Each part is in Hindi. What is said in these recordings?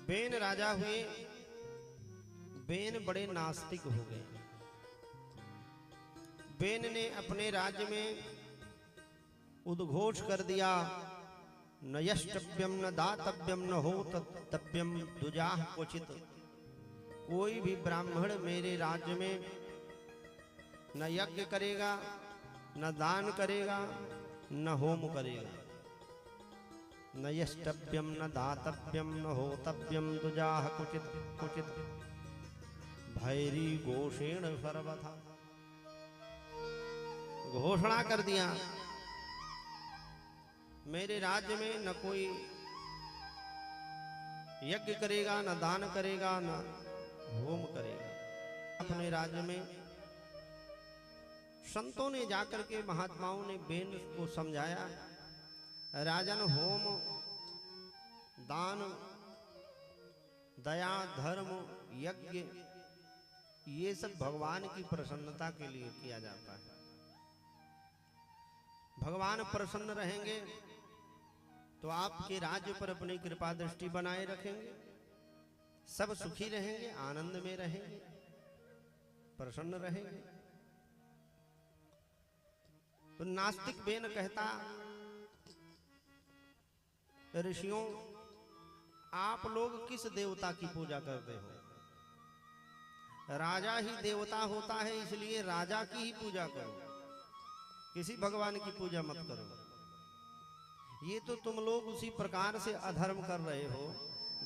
बेन राजा हुए। बेन बड़े नास्तिक हो गए। बेन ने अपने राज्य में उद्घोष कर दिया, न यष्टव्यम न दातव्यम न हो तप्यम दुजाह क्वचित। कोई भी ब्राह्मण मेरे राज्य में न यज्ञ करेगा, न दान करेगा, न होम करेगा। न यष्टव्यम न दातव्यम न होतव्यम दुजाह क्वचित क्वचित भैरी घोषेण सर्वथा। घोषणा कर दिया, मेरे राज्य में न कोई यज्ञ करेगा, न दान करेगा, न होम करेगा। अपने राज्य में संतों ने जाकर के, महात्माओं ने बेन को समझाया, राजन होम दान दया धर्म यज्ञ ये सब भगवान की प्रसन्नता के लिए किया जाता है। भगवान प्रसन्न रहेंगे तो आपके राज्य पर अपनी कृपा दृष्टि बनाए रखेंगे, सब सुखी रहेंगे, आनंद में रहेंगे, प्रसन्न रहेंगे। तो नास्तिक बेन कहता, ऋषियों आप लोग किस देवता की पूजा करते हो? राजा ही देवता होता है, इसलिए राजा की ही पूजा करो, किसी भगवान की पूजा मत करो। ये तो तुम लोग उसी प्रकार से अधर्म कर रहे हो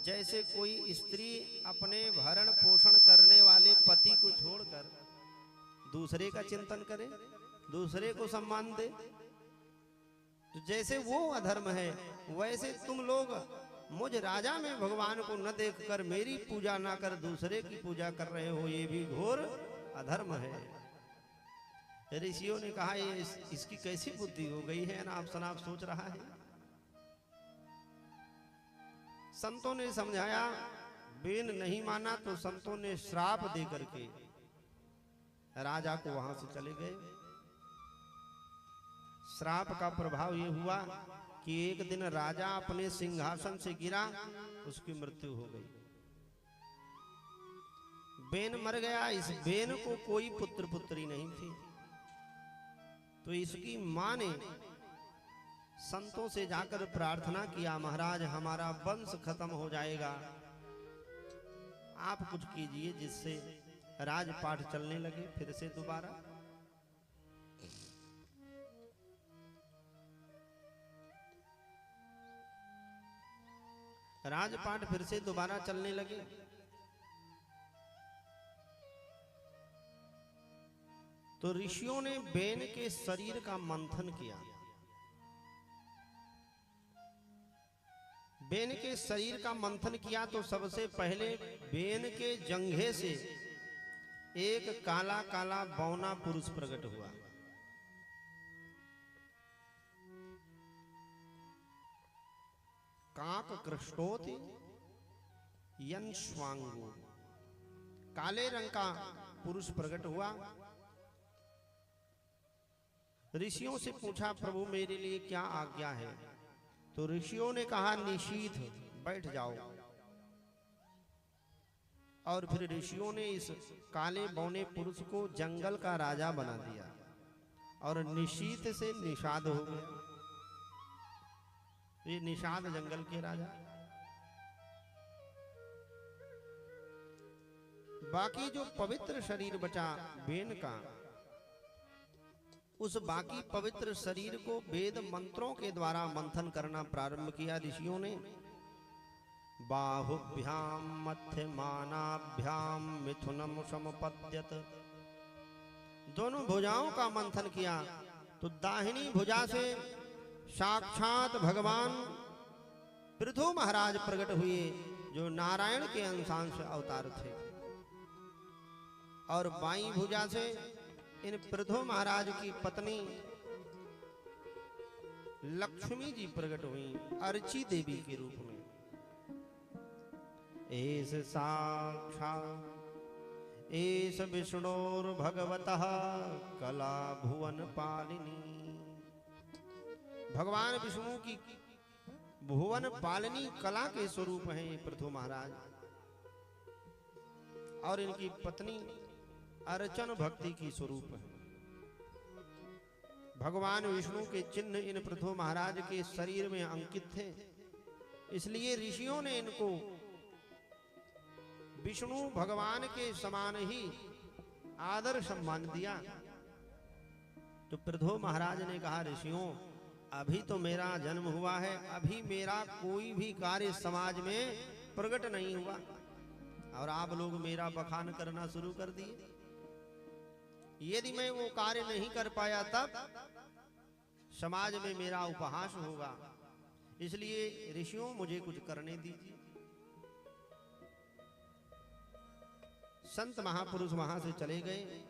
जैसे कोई स्त्री अपने भरण पोषण करने वाले पति को छोड़कर दूसरे का चिंतन करे, दूसरे को सम्मान दे। तो जैसे वो अधर्म है, वैसे तुम लोग मुझ राजा में भगवान को न देखकर मेरी पूजा ना कर दूसरे की पूजा कर रहे हो, ये भी घोर अधर्म है। ऋषियों ने कहा, ये इसकी कैसी बुद्धि हो गई है, ना आप सनाप सोच रहा है। संतों ने समझाया, बेन नहीं माना तो संतों ने श्राप दे करके राजा को वहां से चले गए। श्राप का प्रभाव ये हुआ कि एक दिन राजा अपने सिंहासन से गिरा, उसकी मृत्यु हो गई। बेन मर गया। इस बेन को कोई पुत्र पुत्री नहीं थी, तो इसकी मां ने संतों से जाकर प्रार्थना किया, महाराज हमारा वंश खत्म हो जाएगा, आप कुछ कीजिए जिससे राजपाट चलने लगे फिर से दोबारा। राजपाट फिर से दोबारा चलने लगे। तो ऋषियों ने बेन के शरीर का मंथन किया। बेन के शरीर का मंथन किया तो सबसे पहले बेन के जंघे से एक काला काला बौना पुरुष प्रकट हुआ। काक कृष्णोति यंश्वांगो, काले रंग का पुरुष प्रकट हुआ। ऋषियों से पूछा, प्रभु मेरे लिए क्या आज्ञा है? तो ऋषियों ने कहा, निशीथ बैठ जाओ। और फिर ऋषियों ने इस काले बौने पुरुष को जंगल का राजा बना दिया और निशीथ से निषाद हो गया। ये निषाद जंगल के राजा। बाकी जो पवित्र शरीर बचा बेन का, उस बाकी पवित्र शरीर को वेद मंत्रों के द्वारा मंथन करना प्रारंभ किया ऋषियों ने। बाहुभ्याम मध्यमानाभ्याम मिथुनम समपद्यत, दोनों भुजाओं का मंथन किया तो दाहिनी भुजा से साक्षात भगवान पृथु महाराज प्रकट हुए, जो नारायण के अंशांश अवतार थे। और बाईं भुजा से इन पृथु महाराज की पत्नी लक्ष्मी जी प्रकट हुई, अर्ची देवी के रूप में। एस साक्षात् एस विष्णोर भगवतः कला भुवन पालिनी, भगवान विष्णु की भुवन पालनी कला के स्वरूप हैं ये पृथु महाराज। और इनकी पत्नी अर्चन भक्ति की स्वरूप है। भगवान विष्णु के चिन्ह इन पृथु महाराज के शरीर में अंकित थे, इसलिए ऋषियों ने इनको विष्णु भगवान के समान ही आदर सम्मान दिया। तो पृथु महाराज ने कहा, ऋषियों अभी तो मेरा जन्म हुआ है, अभी मेरा कोई भी कार्य समाज में प्रकट नहीं हुआ और आप लोग मेरा बखान करना शुरू कर दिए। यदि मैं वो कार्य नहीं कर पाया तब समाज में मेरा उपहास होगा, इसलिए ऋषियों मुझे कुछ करने दीजिए। संत महापुरुष वहां से चले गए।